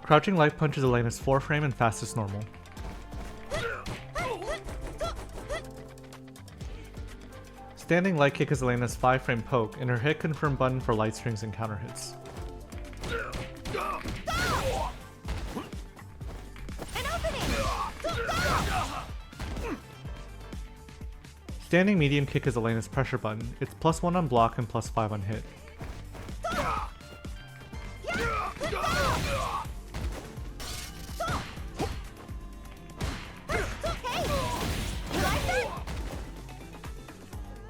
Crouching light punch is Elena's 4-frame and fastest normal. Standing light kick is Elena's 5-frame poke, and her hit confirm button for light strings and counter hits. Standing medium kick is Elena's pressure button. It's +1 on block and +5 on hit.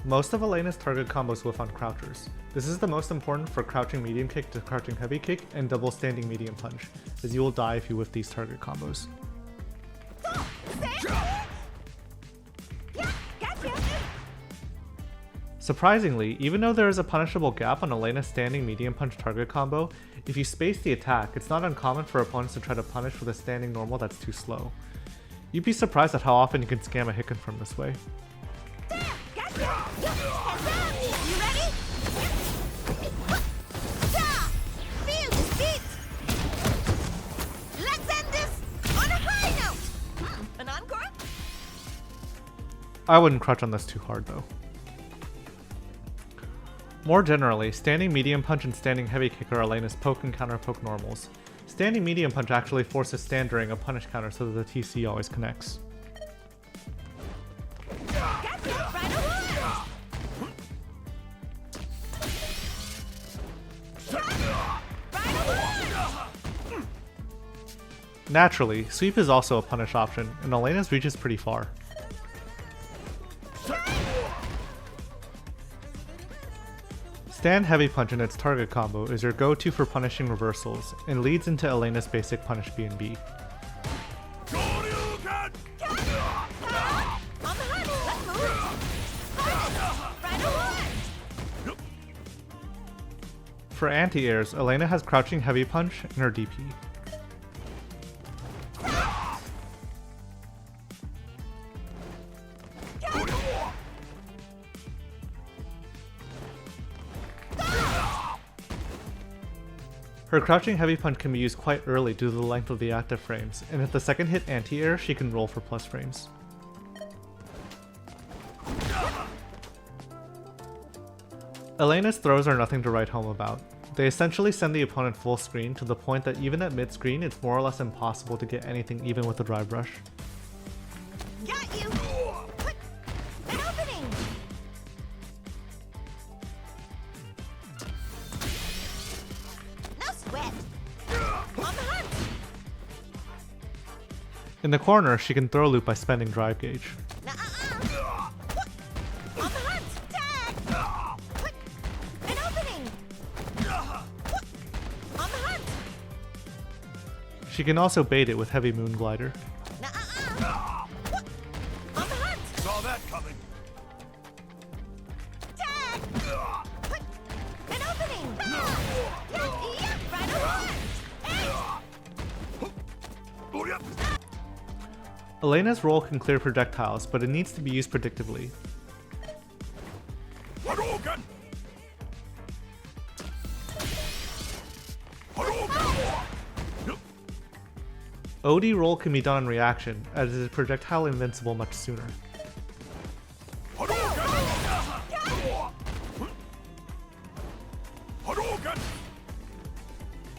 Most of Elena's target combos whiff on crouchers. This is the most important for crouching medium kick to crouching heavy kick and double standing medium punch, as you will die if you whiff these target combos. Surprisingly, even though there is a punishable gap on Elena's standing medium punch target combo, if you space the attack, it's not uncommon for opponents to try to punish with a standing normal that's too slow. You'd be surprised at how often you can scam a hit confirm this way. I wouldn't crouch on this too hard though. More generally, standing medium punch and standing heavy kick are Elena's poke and counter poke normals. Standing medium punch actually forces stand during a punish counter so that the TC always connects. Naturally, sweep is also a punish option, and Elena's reaches pretty far. Stand heavy punch in its target combo is your go-to for punishing reversals, and leads into Elena's basic punish B&B. For anti-airs, Elena has crouching heavy punch and her DP. Her crouching heavy punch can be used quite early due to the length of the active frames, and if the second hit anti-air, she can roll for plus frames. Elena's throws are nothing to write home about. They essentially send the opponent full screen to the point that even at mid-screen it's more or less impossible to get anything even with the drive rush. Got you! An opening! No sweat! On the hunt! In the corner, she can throw loop by spending drive gauge. On the hunt! Tag! An opening! On the hunt! She can also bait it with heavy moon glider. On the hunt! Saw that coming. Tag! An opening! Right away! Elena's roll can clear projectiles, but it needs to be used predictably. OD roll can be done on reaction, as it is projectile invincible much sooner.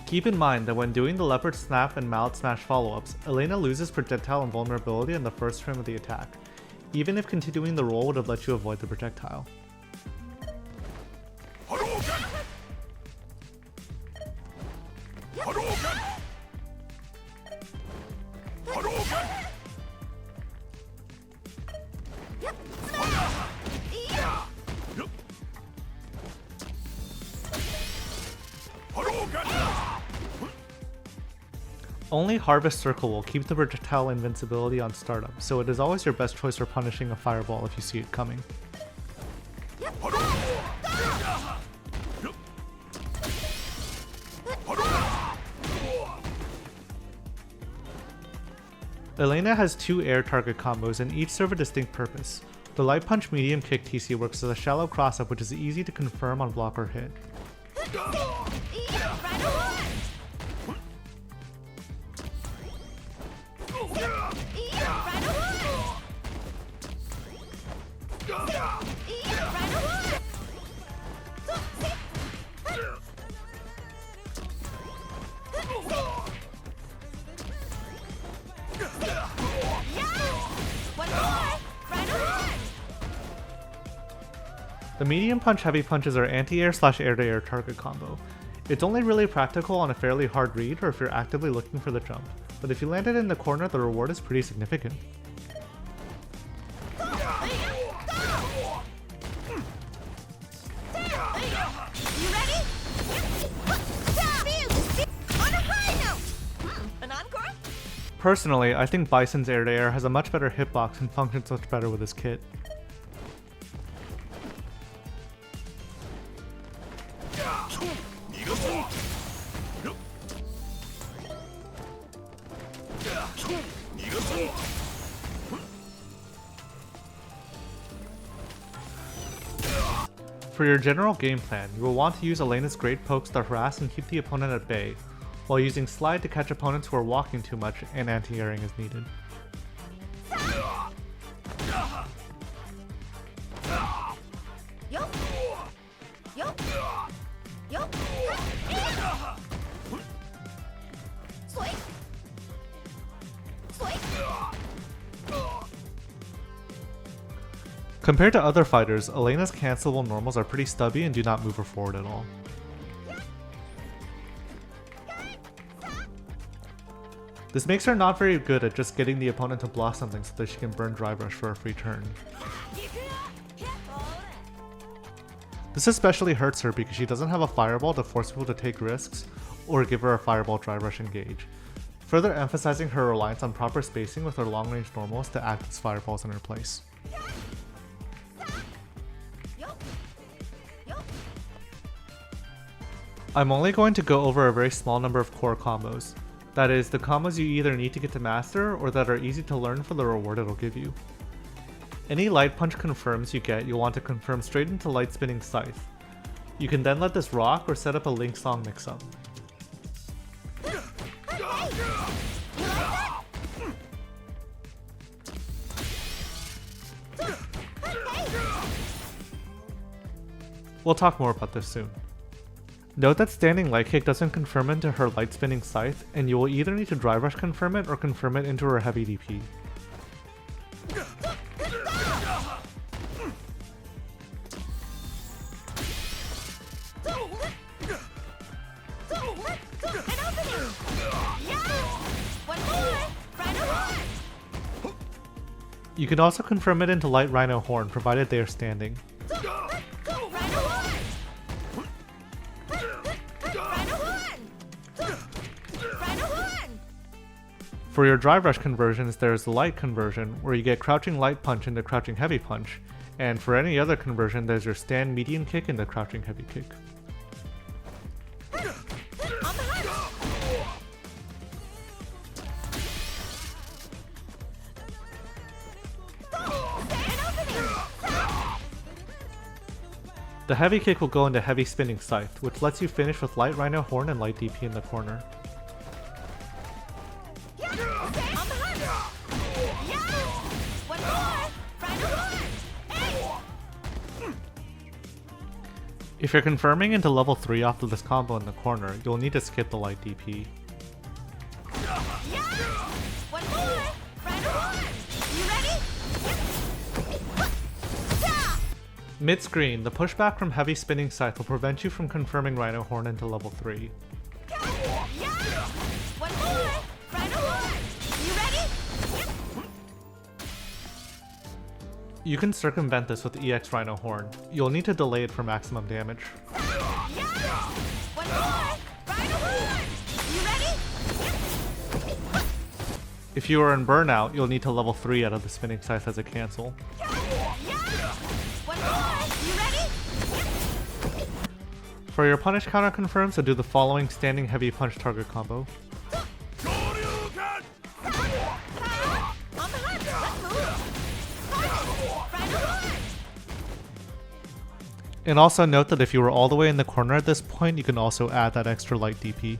Keep in mind that when doing the leopard snap and mallet smash follow-ups, Elena loses projectile invulnerability in the first frame of the attack, even if continuing the roll would have let you avoid the projectile. Only Harvest Circle will keep the projectile invincibility on startup, so it is always your best choice for punishing a fireball if you see it coming. Elena has two air target combos and each serve a distinct purpose. The light punch medium kick TC works as a shallow cross-up which is easy to confirm on block or hit. The medium punch heavy punches are anti-air / air-to-air target combo. It's only really practical on a fairly hard read or if you're actively looking for the jump, but if you land it in the corner, the reward is pretty significant. Personally, I think Bison's air-to-air has a much better hitbox and functions much better with his kit. For your general game plan, you will want to use Elena's great pokes to harass and keep the opponent at bay, while using slide to catch opponents who are walking too much and anti-airing as needed. Compared to other fighters, Elena's cancelable normals are pretty stubby and do not move her forward at all. This makes her not very good at just getting the opponent to block something so that she can burn Drive Rush for a free turn. This especially hurts her because she doesn't have a fireball to force people to take risks or give her a fireball Drive Rush engage, further emphasizing her reliance on proper spacing with her long range normals to act as fireballs in her place. I'm only going to go over a very small number of core combos. That is, the combos you either need to get to master or that are easy to learn for the reward it'll give you. Any light punch confirms you get, you'll want to confirm straight into light spinning scythe. You can then let this rock or set up a Link Song mix-up. We'll talk more about this soon. Note that standing light kick doesn't confirm into her light spinning scythe, and you will either need to Drive Rush confirm it or confirm it into her heavy DP. You can also confirm it into light Rhino Horn, provided they are standing. For your Drive Rush conversions, there is the light conversion, where you get crouching light punch into crouching heavy punch, and for any other conversion, there's your stand medium kick into crouching heavy kick. The heavy kick will go into heavy spinning scythe, which lets you finish with light Rhino Horn and light DP in the corner. If you're confirming into level 3 off of this combo in the corner, you'll need to skip the light DP. Mid-screen, the pushback from heavy spinning scythe will prevent you from confirming Rhino Horn into level 3. You can circumvent this with EX Rhino Horn. You'll need to delay it for maximum damage. If you are in Burnout, you'll need to level 3 out of the spinning scythe as a cancel. For your punish counter confirms, so do the following standing heavy punch target combo. And also note that if you were all the way in the corner at this point, you can also add that extra light DP.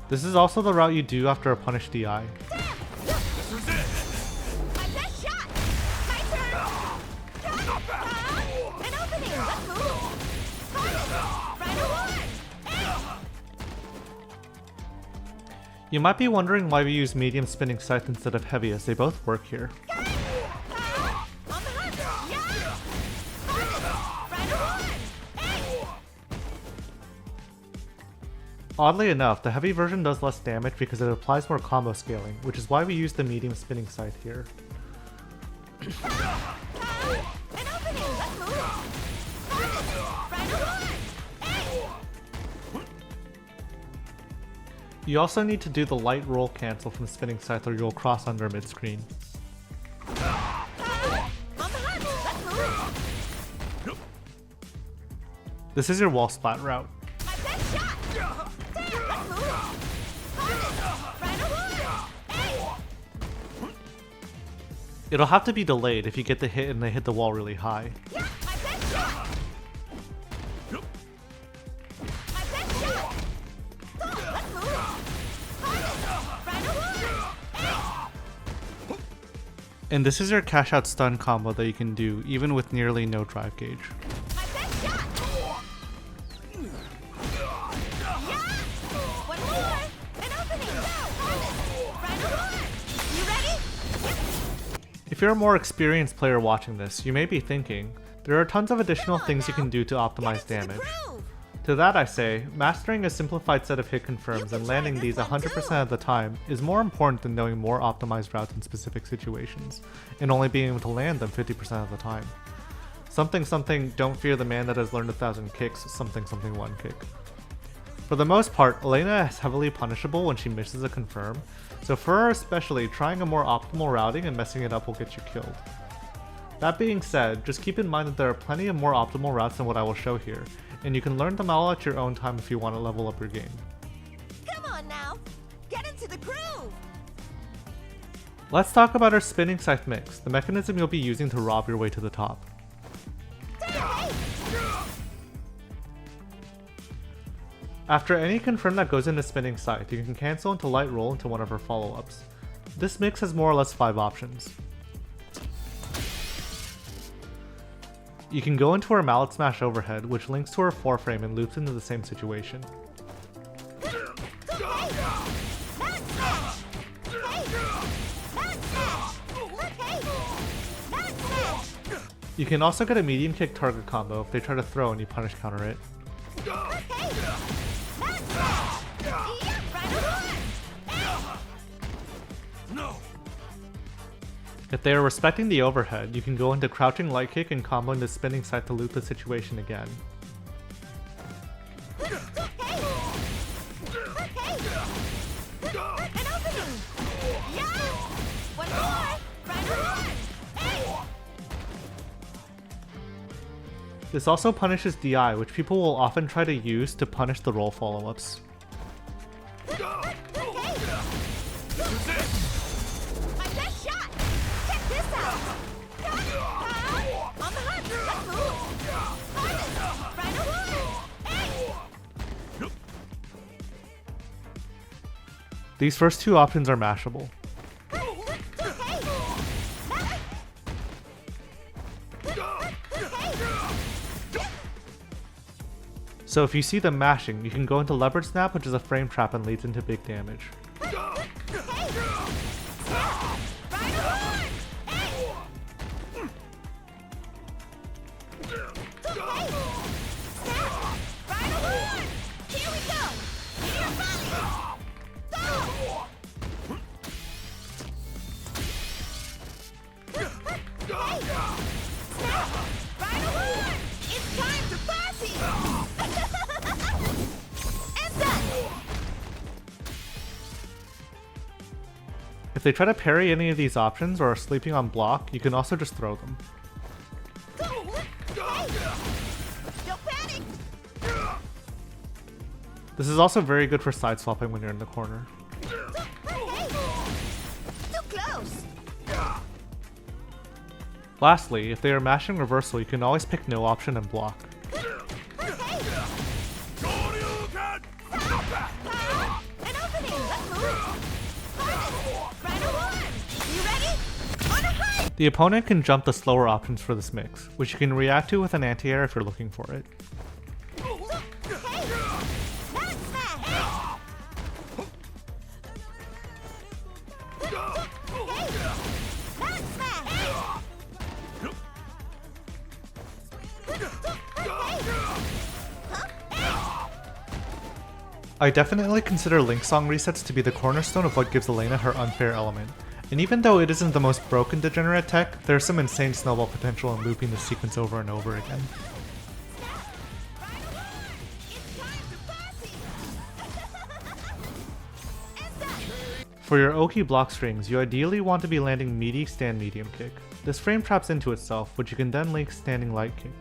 This is also the route you do after a punish DI. You might be wondering why we use medium spinning scythe instead of heavy, as they both work here. Oddly enough, the heavy version does less damage because it applies more combo scaling, which is why we use the medium spinning scythe here. An opening! Let's move! Right away! You also need to do the light roll cancel from the spinning scythe or you'll cross under mid-screen. On the hunt! Let's move! This is your wall splat route. My best shot! Damn! Let's move! Right away! It'll have to be delayed if you get the hit and they hit the wall really high. Yeah! My best shot! My best shot! Let's move! Right away! And this is your cash out stun combo that you can do even with nearly no drive gauge. My best shot! Yeah! One more! An opening! Right away! You ready? If you're a more experienced player watching this, you may be thinking, there are tons of additional things you can do to optimize damage. To that I say, mastering a simplified set of hit confirms and landing these 100% of the time is more important than knowing more optimized routes in specific situations, and only being able to land them 50% of the time. Something something, don't fear the man that has learned 1,000 kicks, something something one kick. For the most part, Elena is heavily punishable when she misses a confirm, so for her especially, trying a more optimal routing and messing it up will get you killed. That being said, just keep in mind that there are plenty of more optimal routes than what I will show here, and you can learn them all at your own time if you want to level up your game. Come on now! Get into the groove! Let's talk about our spinning scythe mix, the mechanism you'll be using to rob your way to the top. After any confirm that goes into spinning scythe, you can cancel into light roll into one of her follow-ups. This mix has more or less 5 options. You can go into her mallet smash overhead, which links to her foreframe and loops into the same situation. You can also get a medium kick target combo if they try to throw and you punish counter it. If they are respecting the overhead, you can go into crouching light kick and combo into spinning scythe to loop the situation again. This also punishes DI, which people will often try to use to punish the roll follow-ups. These first 2 options are mashable. So if you see them mashing, you can go into leopard snap, which is a frame trap and leads into big damage. If they try to parry any of these options or are sleeping on block, you can also just throw them. This is also very good for side swapping when you're in the corner. Lastly, if they are mashing reversal, you can always pick no option and block. The opponent can jump the slower options for this mix, which you can react to with an anti-air if you're looking for it. I definitely consider Link song resets to be the cornerstone of what gives Elena her unfair element. And even though it isn't the most broken degenerate tech, there's some insane snowball potential in looping the sequence over and over again. For your Oki block strings, you ideally want to be landing meaty stand medium kick. This frame traps into itself, which you can then link standing light kick.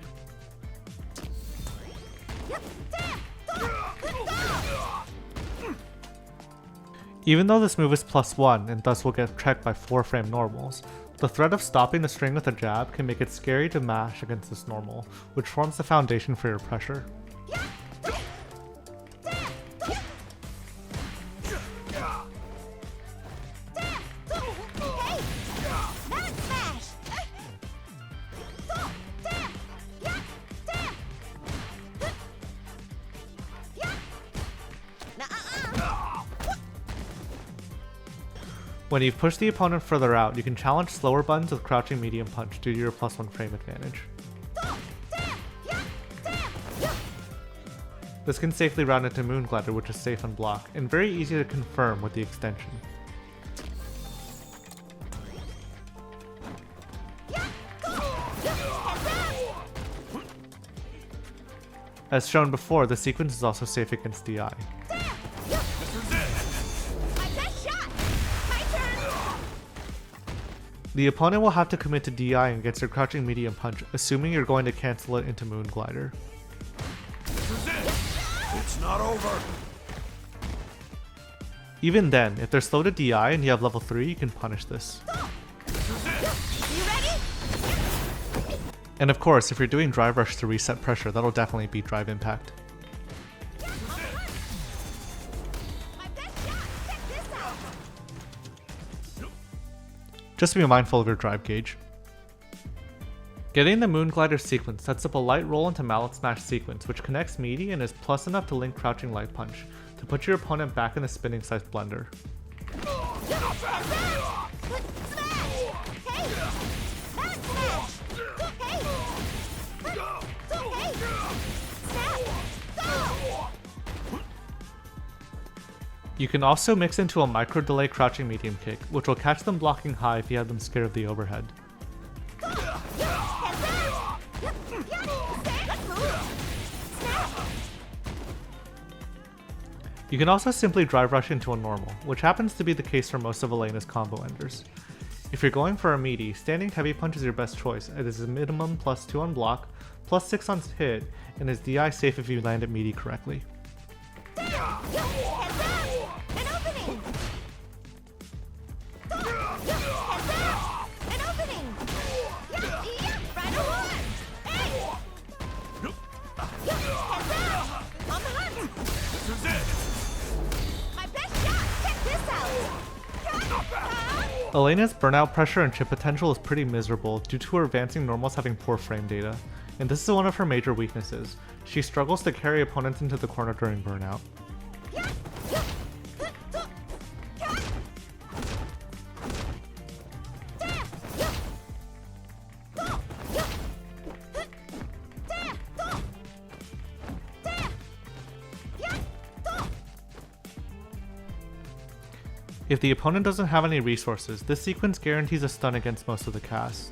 Even though this move is +1 and thus will get checked by 4 frame normals, the threat of stopping the string with a jab can make it scary to mash against this normal, which forms the foundation for your pressure. When you've pushed the opponent further out, you can challenge slower buttons with crouching medium punch due to your +1 frame advantage. This can safely round into Moon Glider, which is safe on block, and very easy to confirm with the extension. As shown before, the sequence is also safe against DI. The opponent will have to commit to DI against your crouching medium punch, assuming you're going to cancel it into Moon Glider. This is it! It's not over! Even then, if they're slow to DI and you have level 3, you can punish this. This is it! You ready? And of course, if you're doing Drive Rush to reset pressure, that'll definitely beat Drive Impact. Just be mindful of your drive gauge. Getting the Moon Glider sequence sets up a light roll into Mallet Smash sequence, which connects meaty and is plus enough to link crouching light punch, to put your opponent back in the spinning scythe blender. You can also mix into a micro delay crouching medium kick, which will catch them blocking high if you have them scared of the overhead. You can also simply drive rush into a normal, which happens to be the case for most of Elena's combo enders. If you're going for a meaty, standing heavy punch is your best choice. It is a minimum +2 on block, +6 on hit, and is DI safe if you land it meaty correctly. Elena's burnout pressure and chip potential is pretty miserable due to her advancing normals having poor frame data, and this is one of her major weaknesses. She struggles to carry opponents into the corner during burnout. If the opponent doesn't have any resources, this sequence guarantees a stun against most of the cast.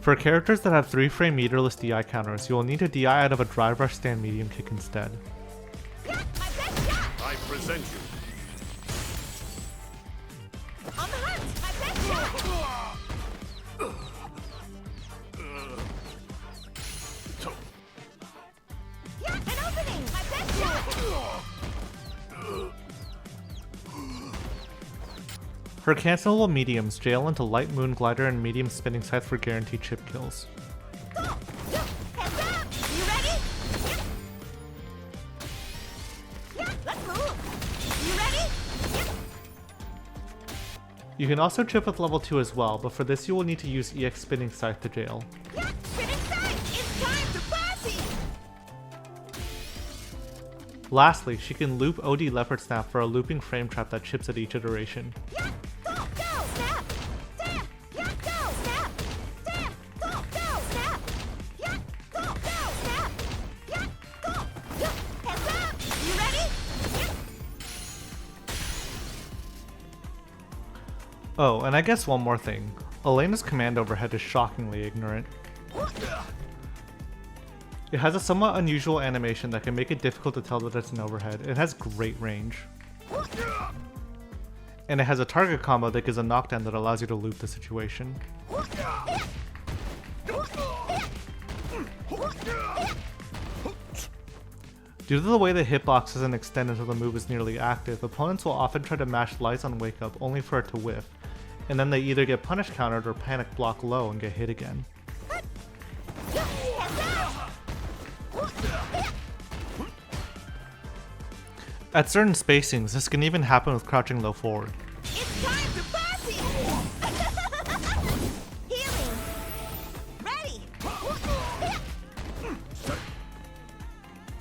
For characters that have 3-frame meterless DI counters, you will need to DI out of a drive rush stand medium kick instead. I present you. Her cancelable mediums jail into light Moon Glider and medium spinning scythe for guaranteed chip kills. You can also chip with level 2 as well, but for this you will need to use EX spinning scythe to jail. Lastly, she can loop OD Leopard Snap for a looping frame trap that chips at each iteration. Oh, and I guess one more thing. Elena's command overhead is shockingly ignorant. It has a somewhat unusual animation that can make it difficult to tell that it's an overhead. It has great range. And it has a target combo that gives a knockdown that allows you to loop the situation. Due to the way the hitbox doesn't extend until the move is nearly active, opponents will often try to mash lights on wake up only for it to whiff, and then they either get punish countered or panic block low and get hit again. At certain spacings, this can even happen with crouching low forward. It's time to party!